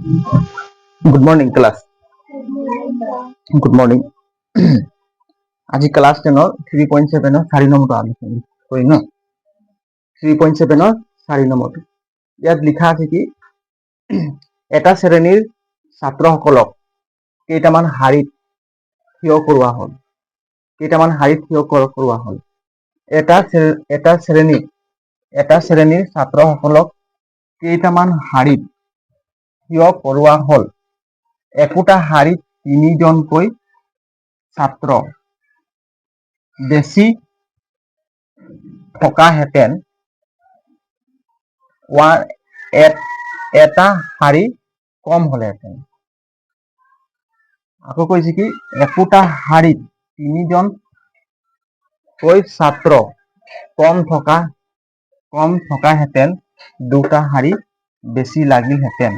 Good morning, class. Good morning. আজি class 10 3.7 4 নম্বৰটো আলোচনা কৰিম ন 3.7 4 নম্বৰটো ইয়াত লিখা আছে কি এটা শ্ৰেণীৰ ছাত্ৰসকলক কেইটামান শাৰীত থিয় কৰোৱা হ'ল এটা শ্ৰেণীৰ ছাত্ৰসকলক কেইটামান শাৰীত থিয় কৰোৱা হ'ল একোটা শাৰীত 3 জনকৈ ছাত্ৰ বেছি থকাহেঁতেন এটা শাৰী কম হ'লেহেঁতেন আকৌ কৈছে কি একোটা শাৰীত 3 জনকৈ ছাত্ৰ কম থকাহেঁতেন দুটা শাৰী বেছি লাগিলহেঁতেন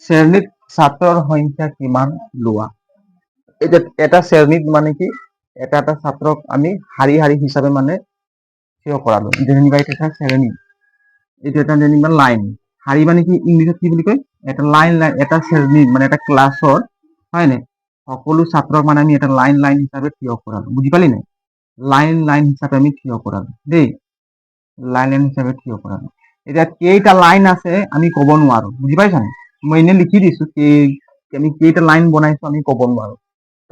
শ্ৰেণীত ছাত্ৰৰ সংখ্যা কিমান লোৱা এটা শ্ৰেণীত মানে কি এটা ছাত্ৰক আমি শাৰী হিচাপে মানে থিয় কৰালো যেনিবা এটা শ্ৰেণী এইটো এটা যেনিবা লাইন শাৰী মানে কি ইংলিছত কি বুলি কয় এটা লাইন এটা শ্ৰেণী মানে এটা ক্লাছৰ হয় নে সকলো ছাত্ৰক মানে আমি এটা লাইন হিচাপে থিয় কৰালো বুজি পালি নে লাইন হিচাপে আমি থিয় কৰালো দেই লাইন হিচাপে থিয় কৰালো এতিয়া কেইটা লাইন আছে আমি ক'ব নোৱাৰো বুজি পাইছানে মই এনে লিখি দিছো কি আমি কেইটা লাইন বনাইছো আমি ক'ব নোৱাৰো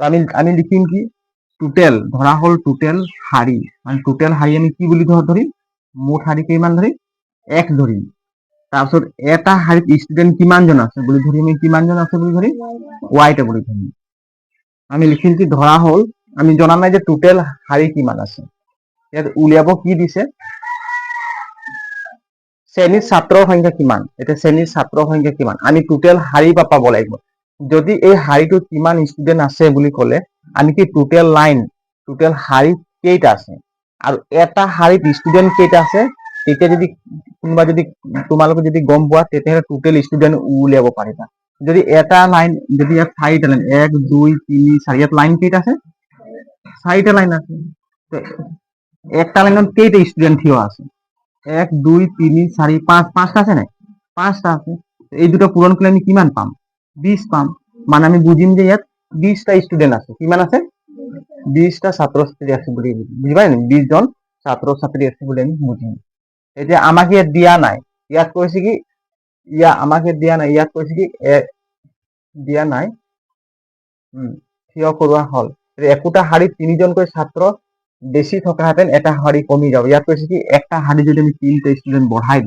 তো আমি লিখিম কি টোটেল ধৰা হ'ল টোটেল শাৰী মানে টোটেল শাৰী আমি কি বুলি ধৰিম মুঠ শাৰী কিমান ধৰিম 1 ধৰিম তাৰপিছত এটা শাৰীত ষ্টুডেন্ট কিমানজন আছে বুলি ধৰিম কিমানজন আছে বুলি ধৰিম ওয়াইটা বুলি ধৰিম আমি লিখিম কি ধৰা হ'ল আমি জনা নাই যে টোটেল শাৰী কিমান আছে ইয়াত উলিয়াব কি দিছে শ্ৰেণীৰ ছাত্ৰৰ সংখ্যা কিমান এটা শ্ৰেণীৰ ছাত্ৰৰ সংখ্যা কিমান আমি টোটেল শাৰী পাব লাগিব যদি এই শাৰীটোত কিমান ষ্টুডেন্ট আছে বুলি ক'লে আমি কি টোটেল শাৰী কেইটা আছে আৰু এটা শাৰীত ষ্টুডেন্ট কেইটা আছে তেতিয়া যদি কোনোবা যদি তোমালোকে যদি গম পোৱা তেতিয়া টোটেল ষ্টুডেন্ট উলিয়াব পাৰিবা যদি এটা লাইন যদি ইয়াত 4টা লাইন 1 2 3 4 ইয়াত লাইন কেইটা আছে 4টা লাইন আছে তো একটা লাইনত কেইটা ষ্টুডেন্ট থিয় আছে 1 2 3 4 5 5টা আছে নাই 5টা আছে এই দুটো পূরণ করলে আমি কিমান পাম 20 পাম মানে আমি বুঝিম যে ইয়াত 20টা ষ্টুডেন্ট আছে কিমান আছে 20টা ছাত্ৰ-ছাত্ৰী আছে বুলি বুজি পাই 20 জন ছাত্ৰ-ছাত্ৰী আছে বুলি আমি বুজিম এতিয়া আমাকে ইয়াত দিয়া নাই ইয়াত কৈছে কি আমাকে দিয়া নাই ইয়াত কৈছে কি দিয়া নাই থিয় কৰোৱা হ'ল একোটা শাৰীত 3 জনকৈ ছাত্ৰ বেছি থকাহেঁতেন এটা শাৰী কমি যাব ইয়াত কৈছে কি একটা শাৰী যদি আমি 3টা ষ্টুডেন্ট বঢ়াই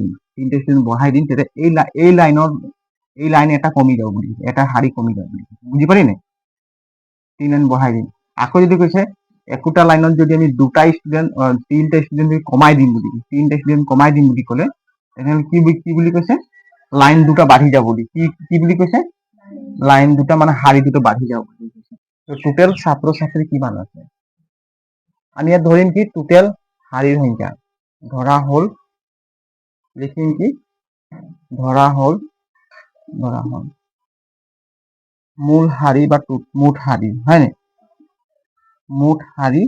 দিম তেতিয়া এই লাইন এটা কমি যাব বুলি এটা শাৰী কমি যাব বুলি বুজি পালি নে 3 লাইন বঢ়াই দিম আকৌ যদি কৈছে একোটা লাইনত যদি আমি 3টা ষ্টুডেন্ট কমাই দিম বুলি ক'লে তেনেহ'লে কি বুলি কৈছে লাইন দুটা বাঢ়ি যাব বুলি কি বুলি কৈছে লাইন দুটা মানে শাৰী দুটো বাঢ়ি যাব বুলি কৈছে তো টোটেল ছাত্ৰ-ছাত্ৰী কিমান আছে আমি ইয়াত ধৰিম কি টোটেল শাৰীৰ সংখ্যা ধৰা হ'ল লিখিম কি ধৰা হ'ল মূল শাৰী বা মুঠ শাৰী হয় নে মুঠ শাৰী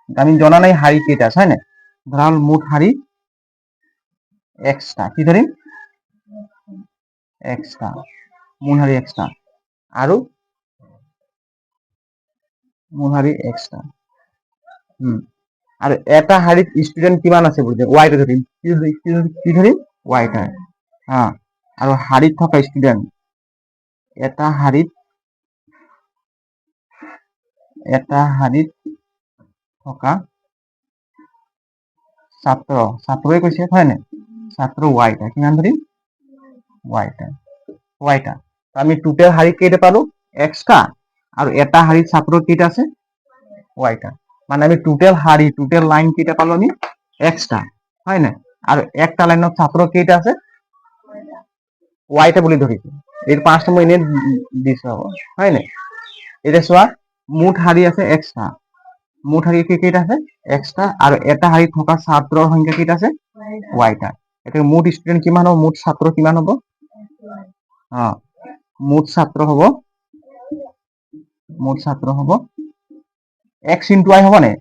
আমি জনা নাই শাৰী কেইটা আছে হয় নে ধৰা হ'ল মুঠ শাৰী এক্সট্ৰা কি ধৰিম এক্সট্ৰা মূল শাৰী এক্সট্ৰা আৰু মূল শাৰী এক্সট্ৰা আৰ এটা শাৰীত ষ্টুডেন্ট কিমান আছে বুঝে ওয়াইটা ধৰিম কি ধৰিম ওয়াইটা হ্যাঁ আৰ শাৰীত থকা ষ্টুডেন্ট এটা শাৰীত থকা ছাত্ৰই কৈছে হয় নাই ছাত্ৰ ওয়াইটা কিমান ধৰিম ওয়াইটা আমি টোটেল শাৰী কেইটা পালো এক্সট্ৰা আৰ এটা শাৰীত ছাত্র কেইটা আছে ওয়াইটা মানে আমি টোটেল লাইন কেইটা পালো আমি এক্সট্রা হয় না আর একটা লাইনত ছাত্র কেইটা আছে ওয়াইটা বুলি ধৰিছো এই 5টা মই এনে দিছো হয় না এটা চোৱা মুঠ শাৰী আছে এক্সট্ৰা মুঠ শাৰী কেইটা আছে এক্সট্ৰা আৰ এটা শাৰীত থকা ছাত্ৰৰ সংখ্যা কেইটা আছে ওয়াইটা এটা মুঠ ষ্টুডেন্ট কিমান হ'ব মুঠ ছাত্র কিমান হ'ব মুঠ ছাত্র হ'ব x into y হ'ব নে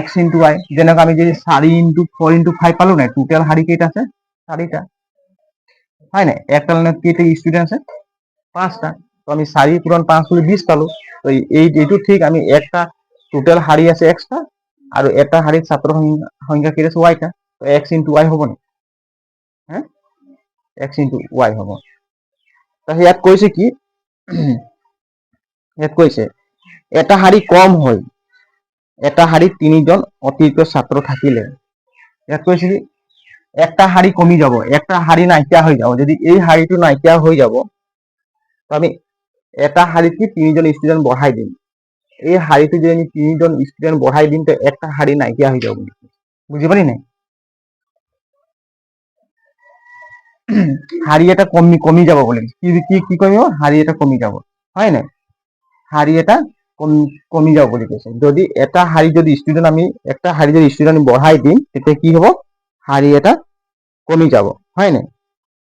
x into y যেনেকৈ আমি যদি 4 into 4 into 5 পালো না টোটেল শাৰী কেইটা আছে 4টা হয় নাই? একটা লাইনত কেইটা ষ্টুডেন্ট আছে? 5টা। তো আমি 4 পূরণ 5 হলে 20 পালো। তো এইটো ঠিক আমি একটা টোটাল হারি আছে এক্সটা আৰু এটা হারিত ছাত্র সংখ্যা কি আছে ওয়াইটা। তো এক্স ইন্টু ওয়াই হ'ব নে? হ্যাঁ, এক্স ইন্টু ওয়াই হ'ব। তো ইয়াত কৈছে কি ইয়াত কৈছে এটা হাৰি কম হয়, এটা হাৰিত 3জন অতিৰিক্ত ছাত্ৰ থাকিলে। ইয়াত কৈছে কি একটা হাৰি কমি যাব, একটা হাৰি নাইকিয়া হৈ যাব। যদি এই হাৰিটো নাইকিয়া হৈ যাব, তো আমি এটা হাৰিত কি 3জন ষ্টুডেন্ট বঢ়াই দিম। এই হাৰিটো যদি আমি 3জন ষ্টুডেন্ট বঢ়াই দিম, তো একটা হাৰি নাইকিয়া হৈ যাব। বুজি পালি নাই? হাৰি এটা কমি যাব বলে কি কি কি কমিব? হাৰি এটা কমি যাব, হয় নাই? হাৰি এটা কমি যাব বুলি কৈছে। যদি এটা হাৰি যদি ষ্টুডেন্ট আমি একটা হাৰি যদি ষ্টুডেন্ট বঢ়াই দিম, তেতিয়া কি হ'ব? হাৰি এটা কমি যাব, হয় নাই?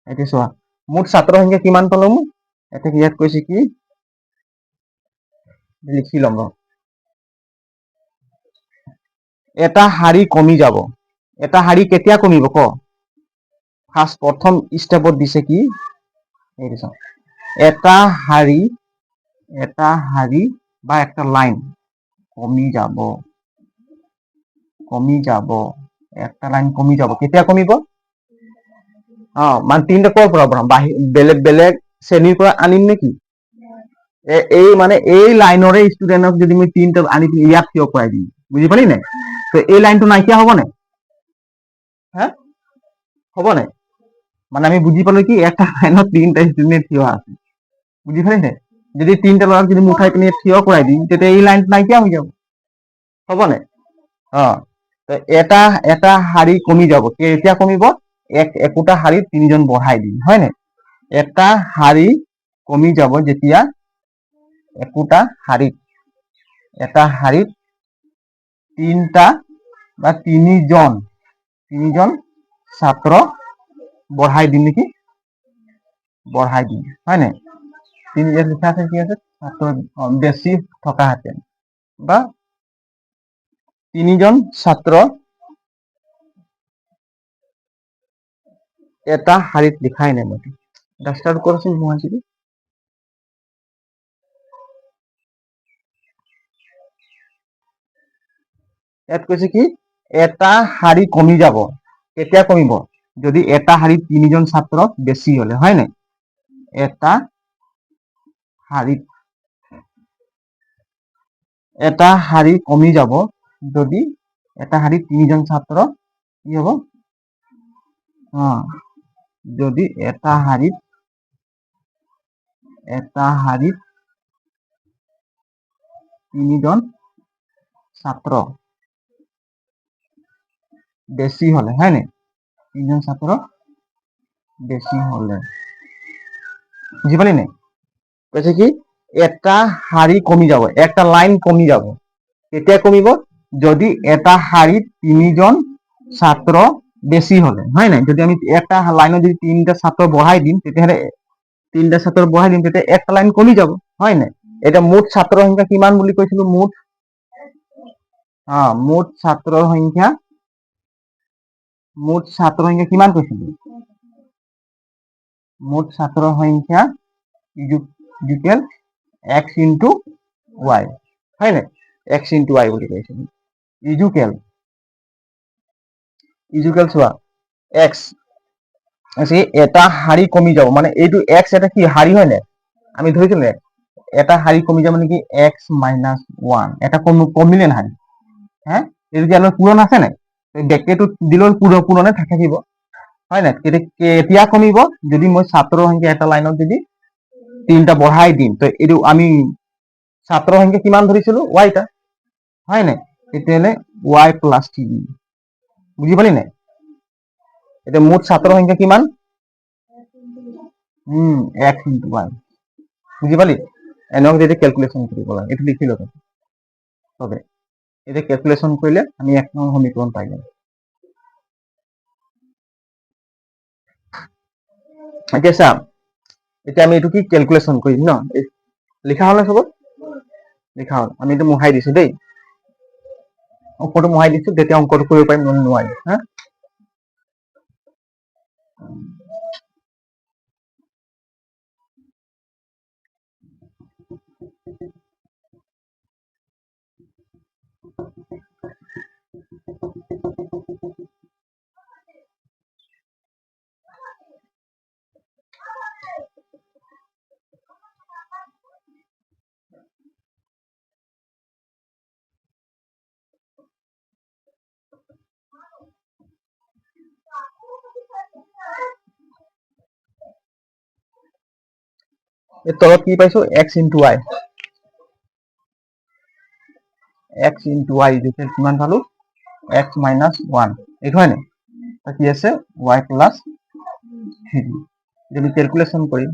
এতিয়া চোৱা মুঠ ছাত্ৰ সংখ্যা কিমান পালো মই? এতিয়া ইয়াত কৈছে কি লিখি ল'ম ৰ। এটা হাৰি কমি যাব। এটা হাৰি কেতিয়া কমিব ক? ফাৰ্ষ্ট প্ৰথম ষ্টেপত দিছে কি এটা হাৰি বা একটা লাইন কমি যাব, একটা লাইন কমি যাব। কেতিয়া কমিব? মানে 3টা কৰ পৰা বঢ়াম? বেলেগ বেলেগ শ্ৰেণীৰ পৰা আনিম নেকি? এই মানে এই লাইনৰে ষ্টুডেণ্টক যদি মই 3টা আনি ইয়াত থিয় কৰাই দিম, বুজি পালি নাই? তো এই লাইনটো নাইকিয়া হ'ব নাই? হা, হ'ব নাই? মানে আমি বুজি পালো কি একটা লাইনত 3টা ষ্টুডেন্ট থিয় আছে, বুজি পালি নাই? যদি 3টা ল'ৰাক যদি উঠাই পিনে থিয় কৰাই দিম, তেতিয়া এই লাইনটো নাইকিয়া হৈ যাব, হ'ব নাই? এটা এটা হাৰি কমি যাব। কেতিয়া কমিব? একোটা হাৰিত 3জন বঢ়াই দিম, হয় নাই? এটা হাৰি কমি যাব যেতিয়া একোটা হাৰিত এটা হাৰিত 3টা বা 3জন ছাত্ৰ বঢ়াই দিম নেকি? বঢ়াই দিম, হয় নাই? ইয়াত লিখা আছে কি আছে? ছাত্ৰ বেছি থকাহেঁতেন বা 3জন ছাত্ৰ এটা হাৰিত লিখাই নাই মই। ডাষ্টাৰ কৰচোন মই যদি ইয়াত কৈছে কি এটা হাৰি কমি যাব। কেতিয়া কমিব? যদি এটা হাৰিত 3জন ছাত্ৰ বেছি হলে, হয় নাই? এটা হাৰি কমি যাব যদি এটা হাৰিত 3জন ছাত্ৰ কি হ'ব? যদি এটা হাৰিত 3জন ছাত্ৰ বেছি হলে, হয় নাই? 3জন ছাত্ৰ বেছি হলে, বুজি পালি নাই? কৈছে কি এটা হাৰি কমি যাব, একটা লাইন কমি যাব। কেতিয়া কমিব? যদি এটা হাৰিত 3জন ছাত্ৰ বেছি হলে, হয় নাই? যদি আমি একটা লাইনত যদি 3টা ছাত্ৰ বঢ়াই দিম, তেতিয়াহ'লে 3টা ছাত্ৰ বঢ়াই দিম, তেতিয়া একটা লাইন কমি যাব, হয় নাই? এটা মুঠ ছাত্ৰৰ সংখ্যা কিমান বুলি কৈছিলো? মুঠ ছাত্ৰৰ সংখ্যা কিমান কৈছিলো? মুঠ ছাত্ৰৰ সংখ্যা ইকুৱেল এক্স ইন্টু ওয়াই, হয় নাই? এক্স ইন্টু ওয়াই বুলি কৈছিলো। ইজুকেল চোৱা এক্স আছে এটা হাৰি কমি যাব, মানে এইটো এক্স এটা কি হাৰি, হয় নাই? আমি ধৰিছিলো এটা হাৰি কমি যাব মানে কি এক্স মাইনাস 1, এটা কমিলে হাৰি। হ্যাঁ, এইটো কি আমাৰ পূৰণ আছে নাই? ব্ৰেকেটটো দিলেও পূৰণে থাকিব, হয় নাই? কেতিয়া কমিব? যদি মই ছাত্ৰৰ সংখ্যা এটা লাইনত যদি 3টা বঢ়াই দিম, তো এইটো আমি ছাত্ৰৰ সংখ্যা কিমান ধৰিছিলো? ওয়াইটা, হয় নাই? তেতিয়াহ'লে ওয়াই প্লাস 3, বুজি পালি নাই? এতিয়া মুঠ ছাত্ৰৰ সংখ্যা কিমান? এক্স ইন্টু ওয়াই, বুজি পালি? এনেক যদি ক্যালকুলেশন কৰিব লাগে, এইটো লিখি ল'ব তবে এটা ক্যালকুলেশন কৰিলে আমি 1 নং সমীকৰণ পাই যাম। এতিয়া চা, এতিয়া আমি এইটো কি ক্যালকুলেশন কৰিম ন? লিখা হল সব? লিখা হল। আমি এইটো মোহাই দিছো দেই, অঙ্কটো মোহাই দিছো, তেতিয়া অঙ্কটো কৰিব পাৰিম, নোৱাৰিম। হা, এই তলত কি পাইছো x into y, x into y equal কিমান পালো x মাইনাছ 1, এইটো হয় নাই? কি আছে y প্লাছ 3, যদি ক্যালকুলেশন কৰিম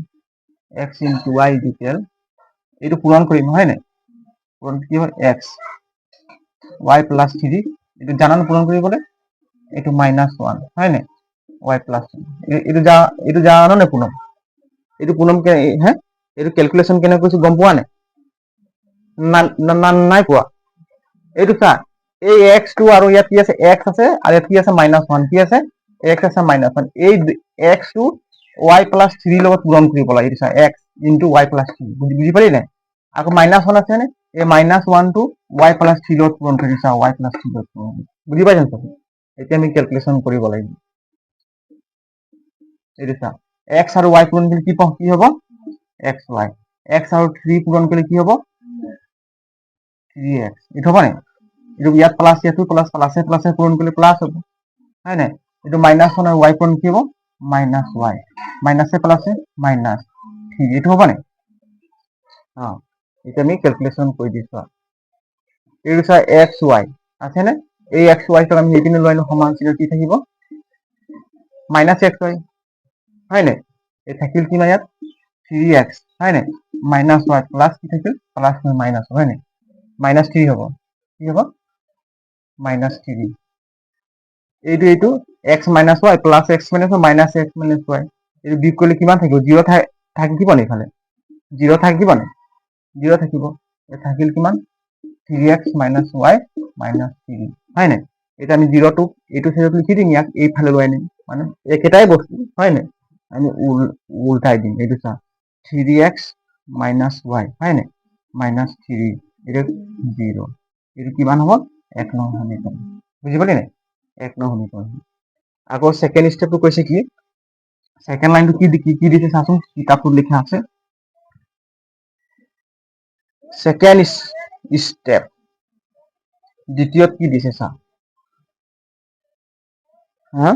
x ইনটু y ইকুৱেল এইটো পূৰণ কৰিম হয় নাই? পূৰণ কি হয় x y প্লাছ 3, এইটো জানানো পূৰণ কৰিবলৈ, এইটো মাইনাছ 1 হয় নাই? y প্লাছ এইটো জানো নে পুনম? এইটো পুনম হে এইটো ক্যালকুলেশন কেনে কৰিছো গম পোৱা নাই? নাই পোৱা? এইটো চা এই x2 আৰু ইয়াত কি আছে x আছে আৰু ইয়াত কি আছে -1, কি আছে x আছে -1, এই x2 y প্লাছ 3 লগত পূৰণ কৰিব লাগে। এইটো চা x ইনটু y প্লাছ 3, বুজি পালি নাই? আকৌ -1 আছে নে? এই -1 টো y প্লাছ 3 লগত পূৰণ কৰি চা, y প্লাছ 3 লগত পূৰণ, বুজি পাইছা চব? এতিয়া আমি ক্যালকুলেশন কৰিব লাগিব। এইটো চা x আৰু y পূৰণ কৰিলে কি হ'ব xy, x আৰু 3 পূৰণ কৰিলে কি হ'ব 3x, এইটো হ'ব নাই? এইটো ইয়াত প্লাছ ইয়াতো প্লাছ, প্লাছে প্লাছে পূৰণ কৰিলে প্লাছ হ'ব হয় নাই? এইটো -1 আৰু y পূৰণ কি হ'ব -y, মাইনাছে প্লাছে মাইনাছ 3, এইটো হ'ব নাই? এতিয়া আমি ক্যালকুলেশন কৰি দিছো। এইটো চা xy আছে নে? এই xy টো আমি এইপিনে লৈ আনো, সমান চিহ্ন কি থাকিব -xy হয় নাই? এই থাকিল কি নাই ইয়াত 3x হয় নাই? -y প্লাছ কি থাকিল প্লাছ মাইনাছ হয় নাই? -3 হ'ব, কি হ'ব -3, এইটো x minus y plus x minus y minus x minus y, এইটো বিয়োগ কৰিলে কিমান থাকিব? 0 থাকিব নে? ইফালে 0 থাকিব নে? 0 থাকিব, থাকিল কিমান 3x মাইনাছ y মাইনাছ 3 হয় নাই? এতিয়া আমি 0 টোক এইটো সাইডত লিখি দিম, ইয়াক এইফালে লৈ আনিম, মানে একেটাই বস্তু হয় নাই? আমি উল্টাই দিম। এইটো চা 3x মাইনাছ y হয় নাই মাইনাছ 3, এটা 0, এইটো কিমান হ'ব 1 নং সমীকৰণ, বুজি পালি নাই? 1 নং সমীকৰণ। আকৌ সেকেন্ড স্টেপটো কৈছে কি, সেকেন্ড লাইনটো কি দিছে চাচোন, কিতাপত লিখা আছে সেকেন্ড স্টেপ, দ্বিতীয়ত কি দিছে চা হা,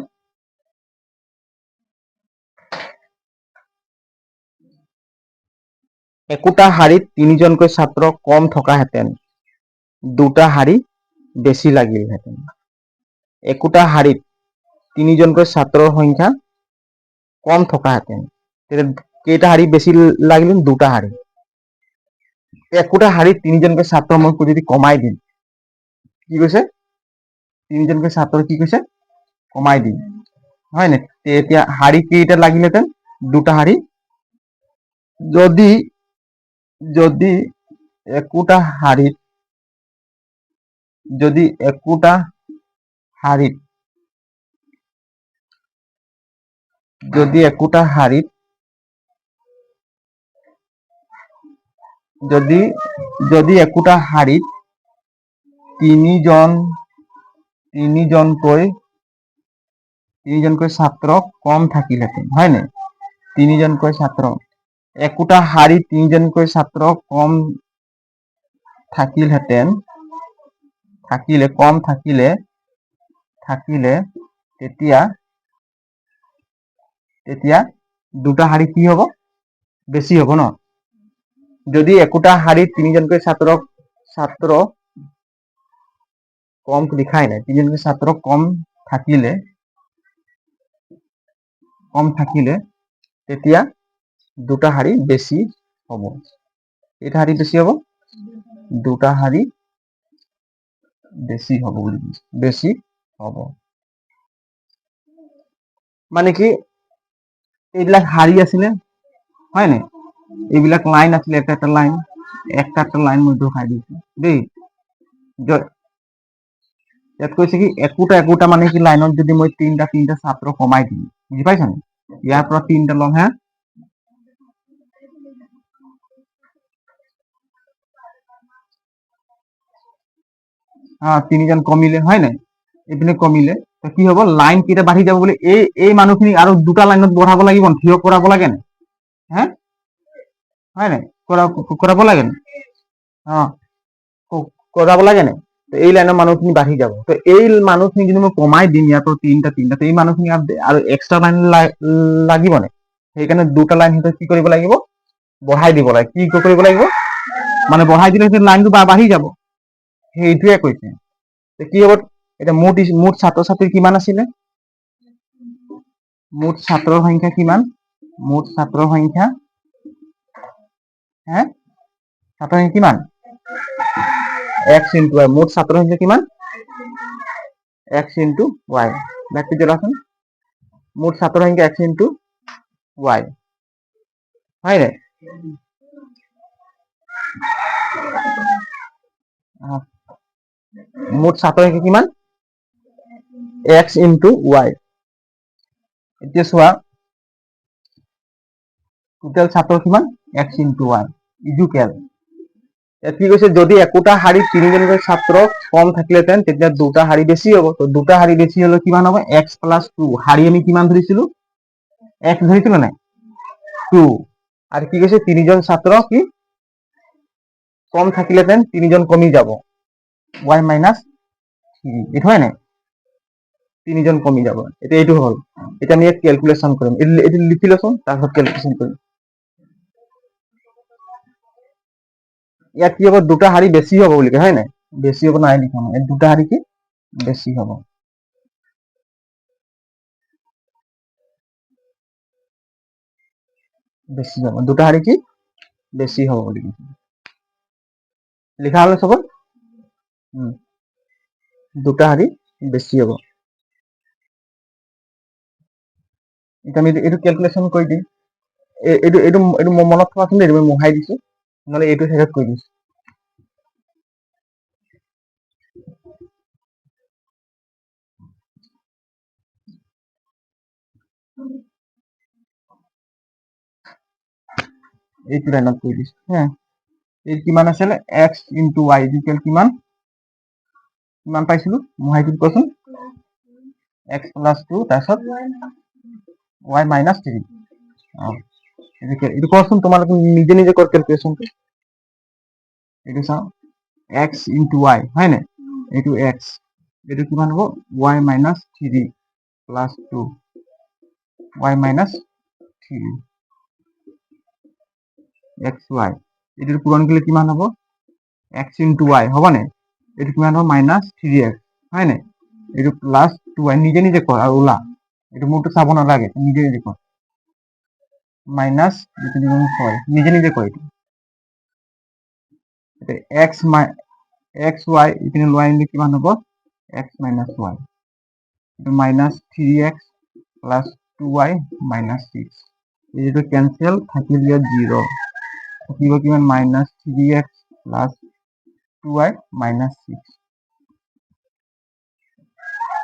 একোটা শাৰীত 3জনকৈ ছাত্ৰ কম থকাহেঁতেন দুটা শাৰী বেছি লাগিলহেঁতেন। একোটা শাৰীত 3জনকৈ ছাত্ৰৰ সংখ্যা কম থকাহেঁতেন, কেইটা শাৰী বেছি লাগিল? দুটা শাৰী। একোটা শাৰীত 3জনকৈ ছাত্ৰ মই যদি কমাই দিম, কি কৈছে 3জনকৈ ছাত্ৰ কি কৈছে কমাই দিম হয় নাই? এতিয়া শাৰী কেইটা লাগিলহেঁতেন? দুটা শাৰী। যদি একোটা শাৰীত যদি একোটা শাৰীত যদি একোটা শাৰীত যদি একোটা শাৰীত তিনিজনকৈ ছাত্ৰ কম থাকিলহেঁতেন হয় নাই? 3জনকৈ ছাত্ৰ, একোটা শাৰীত 3জনকৈ ছাত্ৰ কম থাকিলহেঁতেন, থাকিলে তেতিয়া দুটা শাৰী কি হ'ব বেছি হ'ব ন? যদি একোটা শাৰীত 3জনকৈ ছাত্ৰ কম লিখাই নাই, 3জনকৈ ছাত্ৰ কম থাকিলে তেতিয়া দুটা শাৰী বেছি হ'ব। এটা শাৰী বেছি হ'ব, দুটা শাৰী বেছি হ'ব বেছি হ'ব। মানে কি এইবিলাক শাৰী আছিলে হয় নাই? এইবিলাক লাইন আছিলে, এটা লাইন একটা লাইন মই দেখাই দিছো দেই। ইয়াত কৈছে কি একোটা মানে কি লাইনত যদি মই তিনটা ছাত্ৰ কমাই দিম, বুজি পাইছা নে? ইয়াৰ পৰা তিনটা লম হা, তিনিজন কমিলে হয় নাই? এইপিনে কমিলে কি হ'ব লাইন কেইটা বাঢ়ি যাব বুলি এই মানুহখিনি আৰু দুটা লাইনত বঢ়াব লাগিব, থিয় কৰাব লাগে না হা হয় নাই? কৰাব লাগে না কৰাব লাগে না? এই লাইনৰ মানুহখিনি বাঢ়ি যাব, তো এই মানুহখিনি যদি মই কমাই দিম ইয়াৰ পৰা তিনটা এই মানুহখিনি আৰু এক্সট্ৰা লাইন লাগিব নে? সেইকাৰণে দুটা লাইন কি কৰিব লাগিব বঢ়াই দিব লাগে। কি কৰিব লাগিব? মানে বঢ়াই দিলে লাইনটো বাঢ়ি যাব। সেইটোৱে কৈছে। কি হ'ব এতিয়া মুঠ ছাত্ৰ ছাত্ৰী কিমান আছিলে? মুঠ ছাত্ৰৰ সংখ্যা কিমান? মুঠ ছাত্ৰৰ সংখ্যা ছাত্ৰৰ সংখ্যা কিমান? x into y। মুঠ ছাত্ৰৰ সংখ্যা কিমান? x into y। ব্যাখ্যা দিলাচোন। মুঠ ছাত্ৰৰ সংখ্যা x ইনটু y। হয় নাই? মুঠ ছাত্ৰৰ সংখ্যা কিমান? x into y। এতিয়া চোৱা টোটেল ছাত্ৰ কিমান? x into y equal. কি কৈছে? যদি একোটা শাৰীত তিনিজনকৈ ছাত্ৰ কম থাকিলেহেঁতেন তেতিয়া দুটা শাৰী বেছি হ'ব। তো দুটা শাৰী বেছি হলে কিমান হ'ব? x plus 2। শাৰী আমি কিমান ধৰিছিলো? x ধৰিছিলো নাই? 2। আৰু কি কৈছে? তিনিজন ছাত্ৰ কি কম থাকিলেহেঁতেন তিনিজন কমি যাব। y minus 3। এইটো হয় নাই? তিনিজন কমি যাব। এতিয়া এইটো হ'ল। এতিয়া আমি ইয়াত কেলকুলেশ্যন কৰিম। এইটো লিখি লৈচোন, তাৰপিছত কেলকুলেশ্যন কৰিম। ইয়াত কি হ'ব? দুটা শাৰী বেছি হ'ব বুলি কয়, হয় নাই? বেছি হ'ব নাই লিখা মই। দুটা শাৰী কি বেছি হ'ব। বেছি হ'ব। দুটা শাৰী কি বেছি হ'ব বুলি কৈছে। লিখা হ'লে চবত দুটা শাৰী বেছি হ'ব। এতিয়া আমি এইটো কেলকুলেশ্যন কৰি দিম। এইটো মনত থোৱাচোন দেই, মই মোহাই দিছো, নহ'লে এইটো শেষত কৰি দিছো। এইটো লাইনত কৰি দিছো। এই কিমান আছিলে? x ইনটু y ইকুৱেল কিমান? কিমান পাইছিলো? মোহাই দিম কচোন। x প্লাছ 2 তাৰপিছত y মাইনাছ 3। এইটো কৰচোন, তোমালোকে নিজে নিজে কৰ কেলকুলেশ্যনটো। এইটো চাওঁ, x ইনটু y, হয় নাই? এইটো x, এইটো কিমান হ'ব? y minus 3 plus 2 y minus 3 xy। এইটো পূৰণ কৰিলে কিমান হ'ব? x ইনটু y হ'ব নাই? এইটো কিমান হ'ব? মাইনাছ 3x, হয় নাই? এইটো প্লাছ 2y। নিজে নিজে কৰ আৰু ওলা। এইটো মোৰটো চাব নালাগে, নিজে নিজে কৰ। মাইনাছ 6। নিজে নিজে কৰ এইটো। x y ইপিনে লৈ আনিলে কিমান হ'ব? x minus y। এইটো minus 3x plus 2y minus 6। এইটো কেনচেল, থাকিল ইয়াত 0। থাকিব কিমান? Minus 3x plus 2y minus 6।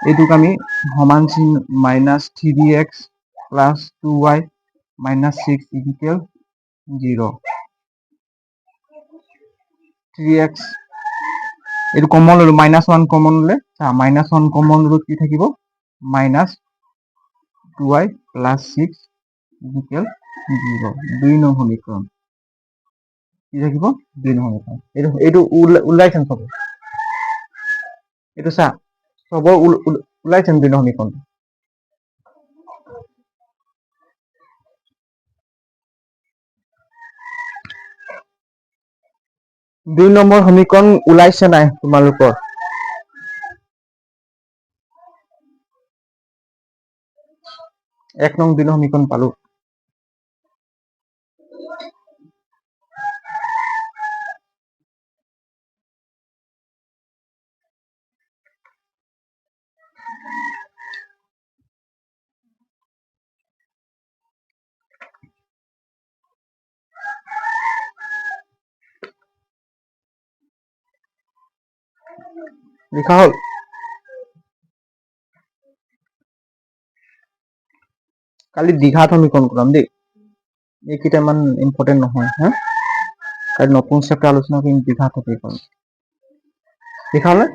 এইটোক আমি সমান চিন minus 3x plus 2y minus 6 equal 0। 3x এইটো কমন ললো, মাইনাছ 1 কমন ললে, মাইনাছ 1 কমন ললো, কি থাকিব? Minus 2y plus 6 equal 0। 2 নং সমীকৰণ কি থাকিব? 2 নং সমীকৰণ। এইটো ওলাইছে চব। এইটো চা, চবৰ ওলাইছে 2 নং সমীকৰণ। 2 নম্বৰ সমীকৰণ ওলাইছে নাই তোমালোকৰ? এক নং 2 নং সমীকৰণ পালো। লিখা হ'ল? কালি দ্বিঘাত সমীকৰণ কৰাম দেই। এইকেইটা ইমান ইম্পৰ্টেণ্ট নহয়। কালি নতুন চেপ্টাৰ আলোচনা কৰিম, দ্বিঘাত সমীকৰণ। লিখা হ'লে?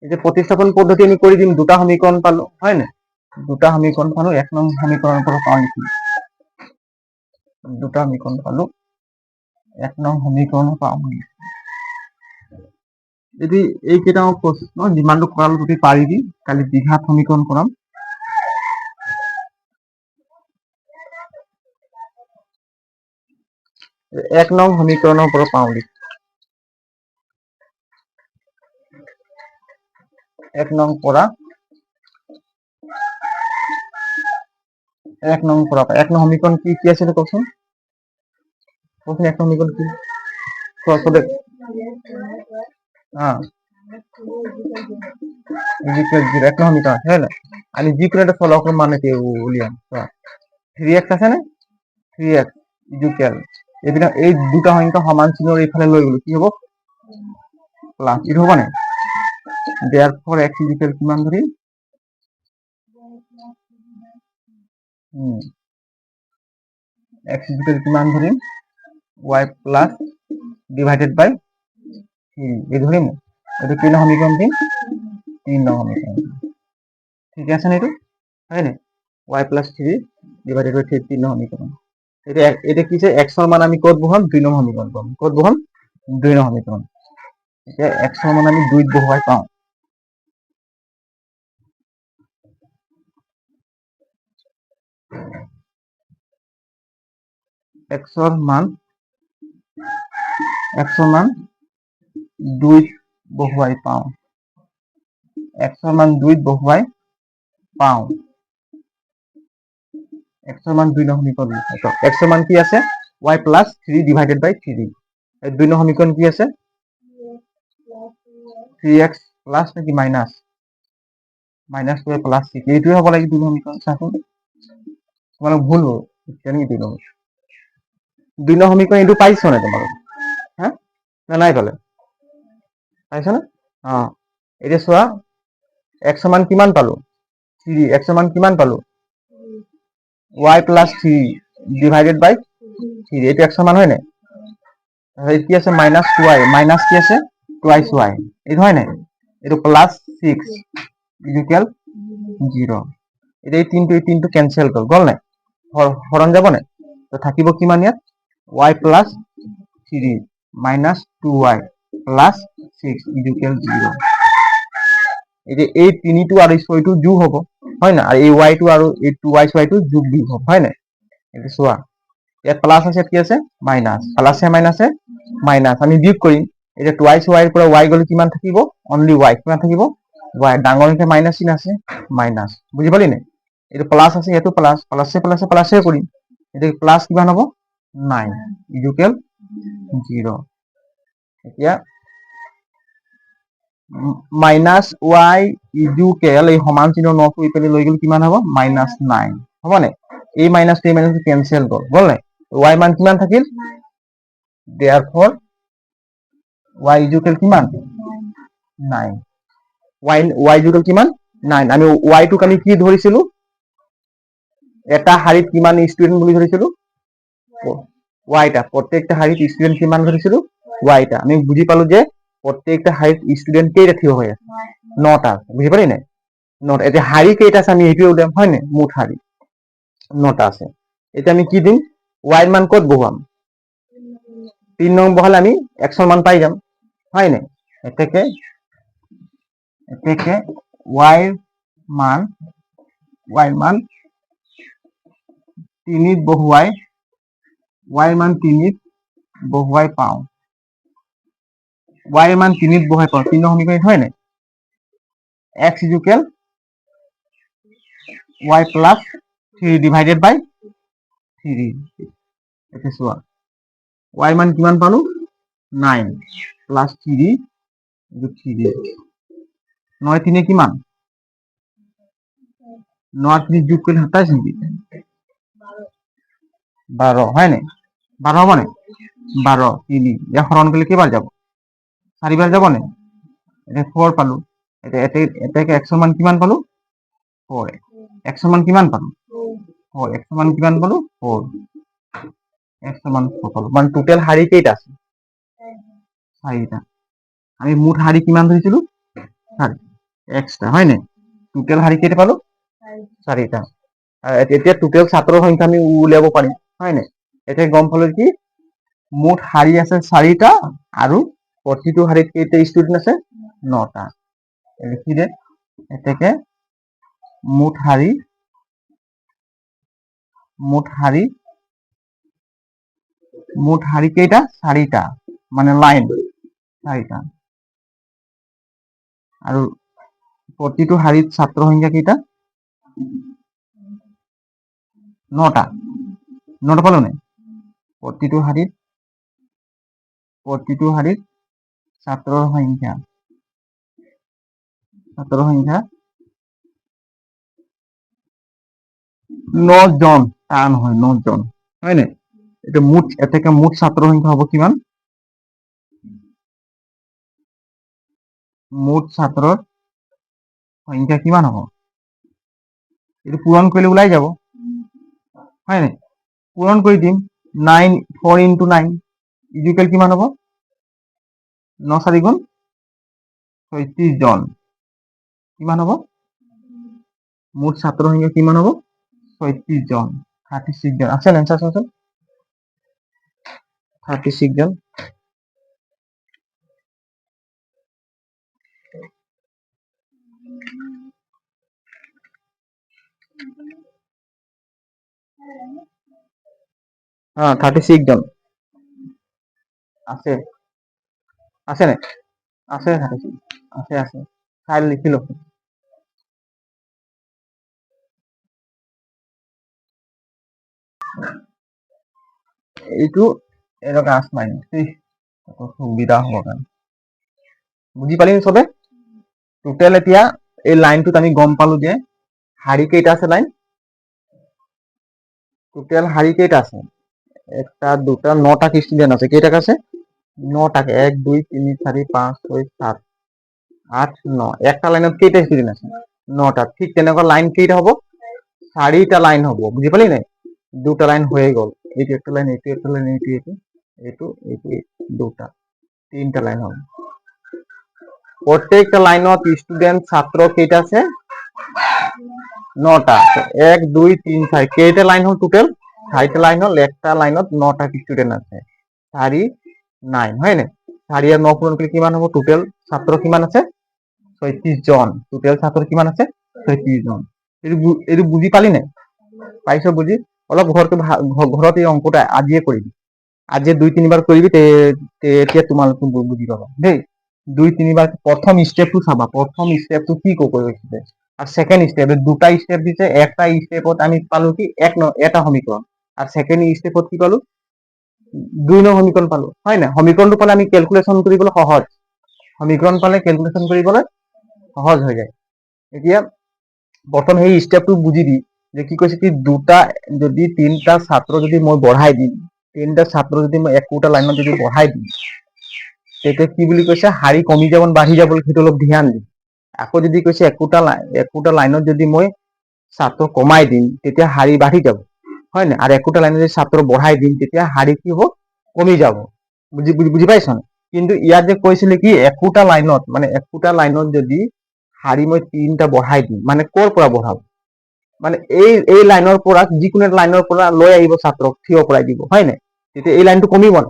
এতিয়া প্ৰতিস্থাপন পদ্ধতি আমি কৰি দিম। দুটা সমীকৰণ পালো, হয় নাই? দুটা সমীকৰণ পালো। 1 নং সমীকৰণৰ পৰা পাওঁ নেকি? দুটা সমীকৰণ পালো, 1 নং সমীকৰণ পাওঁ নেকি? যদি এইকেইটা প্ৰশ্ন যিমানটো কৰালো তুমি পাৰিবি, কালি দ্বিঘাত সমীকৰণ কৰাম। 1 নং সমীকৰণৰ পৰা পাওঁ লিখ 1 নং পৰা 1 নং পৰা 1 নং সমীকৰণ কি আছিল কওকচোন 1 নং সমীকৰণ কি সদে হ্যাঁ ইকুয়াল 0 1 নং সমীকরণ है ना আমি যিকোনো একটা ফলাফল মানে কি উলিয়াম 3x আছে না 3x ইকুয়াল এই দুটা সংখ্যা সমান চিহ্নৰ এইফালে লৈ গলো কি হ'ব প্লাস কি হ'ব না therefore x ইকুয়াল কিমান ধৰি x ইকুয়াল কিমান ধৰি y প্লাস ডিভাইডেড বাই 3 এই ধৰিম এটা কি সমীকৰণ দিম 3 নং সমীকৰণ ঠিক আছে না এইটো হয় না y প্লাস 3 ডিভাইডেড বাই 3 নং সমীকৰণ এটা কি x এর মান আমি কত বহাম 2 নং সমীকরণ পাম কত বহাম 2 নং সমীকরণ এটা x এর মান আমি 2 বহাই পাও x এর মান 2 বহুৱাই পাওঁ x এৰ মান 2 বহুৱাই পাওঁ x এর মান 2 নং সমীকরণ তো x এর মান কি আছে y plus 3 divided by 3 এই 2 নং সমীকরণ কি আছে 3x plus নাকি মাইনাস মাইনাস 2 প্লাস 6 এইটোই হ'ব লাগে 2 নং সমীকরণ চাচোন তোমালোক ভুল হ'ব কেনে 2 নং 2 নং সমীকরণ এইটো পাইছো না তোমালোক হ্যাঁ না নাই পালে পাইছো না এটা চোৱা x এর মান কিমান পালো 3 x এর মান কিমান পালো y plus 3 divided by 3 এইটো x এর মান হয় না কি আছে মাইনাস 2y মাইনাস কি আছে twice y এইটো হয় না এইটো প্লাস 6 ইকুয়াল 0 এটা এই তিনটো ক্যান্সেল গল না হরণ যাব না তো থাকিব কিমান ইয়াত y plus 3 minus 2y plus 6 equal 0 এই 3টো আৰু 6টো যোগ হ'ব হয় না আৰু এই y টো আৰু এই 2y 6টো যোগ দিব হয় না এটা চোৱা ইয়াত প্লাস আছে কি আছে মাইনাস প্লাসে মাইনাসে মাইনাস আমি যোগ কৰিম এটা 2y y পৰা y গলে কিমান থাকিব অনলি y কিমান থাকিব y ডাঙৰকে মাইনাস চিন আছে মাইনাস বুজি পালি নে এটা প্লাস আছে এটো প্লাস প্লাসে প্লাসে প্লাসে কৰিম এটা প্লাস কিমান হ'ব 9 ইকুয়াল 0 এতিয়া মাইনাস y ইকুয়াল এই সমান চিহ্ন নটো ইপিনে লৈ গ'ল কিমান হ'ব মাইনাস 9 হ'ব নে এই মাইনাস টো মাইনাস ক্যান্সেল গল না y মান কিমান থাকিল therefore y ইকুয়াল কিমান 9 y ইকুয়াল কিমান 9 আমি y টো কালি কি ধৰিছিলো এটা হাৰিত কিমান ষ্টুডেন্ট বুলি ধৰিছিলো y টা প্ৰত্যেকটা হাৰিত ষ্টুডেন্ট কিমান ধৰিছিলো y টা আমি বুজি পালো যে প্রত্যেকটা হারিত স্টুডেন্ট কেইটা থিয় হয়ে আছে 9টা বুঝি পারি না 9টা এটা হারি কেইটা আছে আমি এইটো উলিয়াম হয় না মুঠ হারি 9টা আছে এটা আমি কি দিম y এর মান কত বহুৱাম 3 নং বহালে আমি x এর মান পাই যাম হয় না এটাকে y এর মান 3 বহুৱাই y এৰ মান 3 বহুৱাই পাওঁ y এর মান 3 বহাই পাওঁ 3 নং সমীকরণ হয় না x equal y plus 3 divided by 3 এটা চোৱা y মান কিমান পালো 9 plus 3 3 9 3 কিমান 9 3 যোগ কৰিলে 27 নেকি 12 হয় না 12 মানে 12 3 এ হরণ করলে কিবার যাব 4 বার যাব না এটা 4 পালো এটাকে x এর মান কিমান পালো 4 x এর মান কিমান পালো 4 x এর মান কিমান পালো 4 x এর মান 4 পালো মানে টোটাল হারি কেইটা আছে 4টা আমি মুঠ হারি কিমান ধৰিছিলো 4 x টা হয় না টোটাল হাৰি কেইটা পালো 4টা এতিয়া টোটাল ছাত্ৰৰ সংখ্যা আমি উলিয়াব পাৰিম হয় না এতিয়া গম পালো কি মুঠ হাৰি আছে 4টা আৰু প্ৰতিটো হাৰিত কেইটা স্টুডেন্ট আছে 9টা লিখি দে এটাকে মুঠ হাৰি মুঠ শাৰী কেইটা? 4টা, মানে লাইন 4টা। আৰু প্ৰতিটো শাৰীত ছাত্ৰ সংখ্যা কেইটা? 9টা। 9টা পালো নাই? প্ৰতিটো শাৰীত ছাত্ৰৰ সংখ্যা 9 জন। তা নহয়, 9 জন, হয় নাই? এটা মুঠ ছাত্ৰৰ সংখ্যা হ'ব কিমান? মুঠ ছাত্ৰৰ সংখ্যা কিমান হ'ব? এইটো পূৰণ কৰিলে ওলাই যাব, হয় নাই? পূৰণ কৰি দিম। 4 into 9 ইকুৱেল কিমান হ'ব? 9 4 গুণ 36 জন। কিমান হ'ব? মুঠ ছাত্ৰৰ সংখ্যা কিমান হ'ব? 36 জন। 36 জন আছে এনসাৰ চাওঁচোন। 36 জন। হ্যাঁ 36 জন আছে, আছে নাই? আছে 36, আছে চাই লিখিলো। এইটো এনেকুৱা আঠ মাৰিম সুবিধা হ'ব কাৰণে। বুজি পালি চবে? টোটেল এতিয়া এই লাইনটোত আমি গম পালো যে শাৰী কেইটা আছে লাইন? টোটেল শাৰী কেইটা আছে? একটা, দুটা, 9টা ষ্টুডেন্ট আছে। কেইটাক আছে? 9টাকে। 1 2 3 4 5 6 7 8 9। একটা লাইনত কেইটা ষ্টুডেন্ট আছে? 9টা। ঠিক তেনেকুৱা লাইন কেইটা হ'ব? 4টা লাইন হ'ব। বুজি পালি নাই? 2টা লাইন হয়ে গ'ল। এইটো একটা লাইন, এইটো একটা লাইন, এইটো 2টা, 3টা লাইন হবে। প্রত্যেকটা লাইনত স্টুডেন্ট ছাত্র কেইটা আছে? 9টা। 1 2 3 4 কেইটা লাইন হল টোটাল? 4টা লাইন হল। একটা লাইনত 9টা স্টুডেন্ট আছে। 4 9, হয় না? 4 আর 9 পূরণ করলে কিমান হ'ব? টোটাল ছাত্র কিমান আছে? 36 জন। টোটাল ছাত্র কিমান আছে? 36 জন। এইটো বুজি পালি নাই? পাইছ বুজি? অলপ ঘৰত এই অংকটা আজিয়ে কৰিবি। আজি 2 3 বাৰ কৰিবি, তেতিয়া তোমালোকে বুজি পাবা দেই। 2 3 বাৰ প্ৰথম স্টেপটো চাবা। প্ৰথম স্টেপটো কি কৰিছে? আর সেকেন্ড স্টেপ, 2টা স্টেপ দিছে। একটা স্টেপত আমি পালো কি এটা সমীকরণ, আর সেকেন্ড স্টেপত কি পালো? 2 নং সমীকরণ পালো, হয় না? সমীকরণটো পালে আমি ক্যালকুলেশন কৰিবলৈ সহজ। সমীকৰণ পালে ক্যালকুলেশন কৰিবলৈ সহজ হৈ যায়। এতিয়া প্ৰথম সেই স্টেপটো বুজি দি যে কি কৈছে কি, দুটা যদি 3টা ছাত্র যদি মই বঢ়াই দিম, 3টা ছাত্র যদি মই একোটা লাইনত যদি বঢ়াই দিম, তেতিয়া কি বুলি কৈছে? শাৰী কমি যাব বাঢ়ি যাব, সেইটো অলপ ধ্যান দিম। আকৌ যদি কৈছে একোটা লাইনত যদি মই ছাত্র কমাই দিম, তেতিয়া শাৰী বাঢ়ি যাব, হয় না? আৰ একোটা লাইনত যদি ছাত্ৰ বঢ়াই দিম, তেতিয়া শাৰী কি হ'ব? কমি যাব। বুজি পাইছ? কিন্তু ইয়াত যে কৈছিলে কি, একোটা লাইনত যদি শাৰী মই 3টা বঢ়াই দিম, মানে ক'ৰ পৰা বঢ়াব? মানে এই লাইনৰ পৰা, যিকোনো লাইনৰ পৰা লৈ আহিব ছাত্ৰক, থিয় কৰাই দিব, হয় নাই? তেতিয়া এই লাইনটো কমিব না?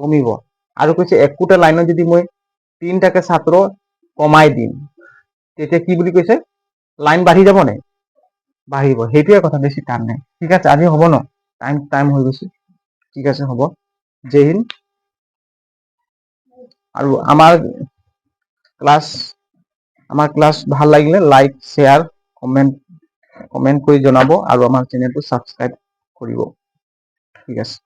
কমিব। আৰু কৈছে একোটা লাইনত যদি মই 3টাকে ছাত্র কমাই দিম, তেতিয়া কি বুলি কৈছে? লাইন বাঢ়ি যাব নাই? বাঢ়িব। সেইটোৱে কথা, বেছি টান নাই। ঠিক আছে, আজি হ'ব ন? টাইম হৈ গৈছে। ঠিক আছে, হ'ব। জয় হিন্দ। আৰু আমাৰ ক্লাছ ভাল লাগিলে লাইক, শ্বেয়াৰ, কমেন্ট কৰি জনাব, আৰু আমাৰ চেনেলটো সাবস্ক্ৰাইব কৰিব। ঠিক আছে।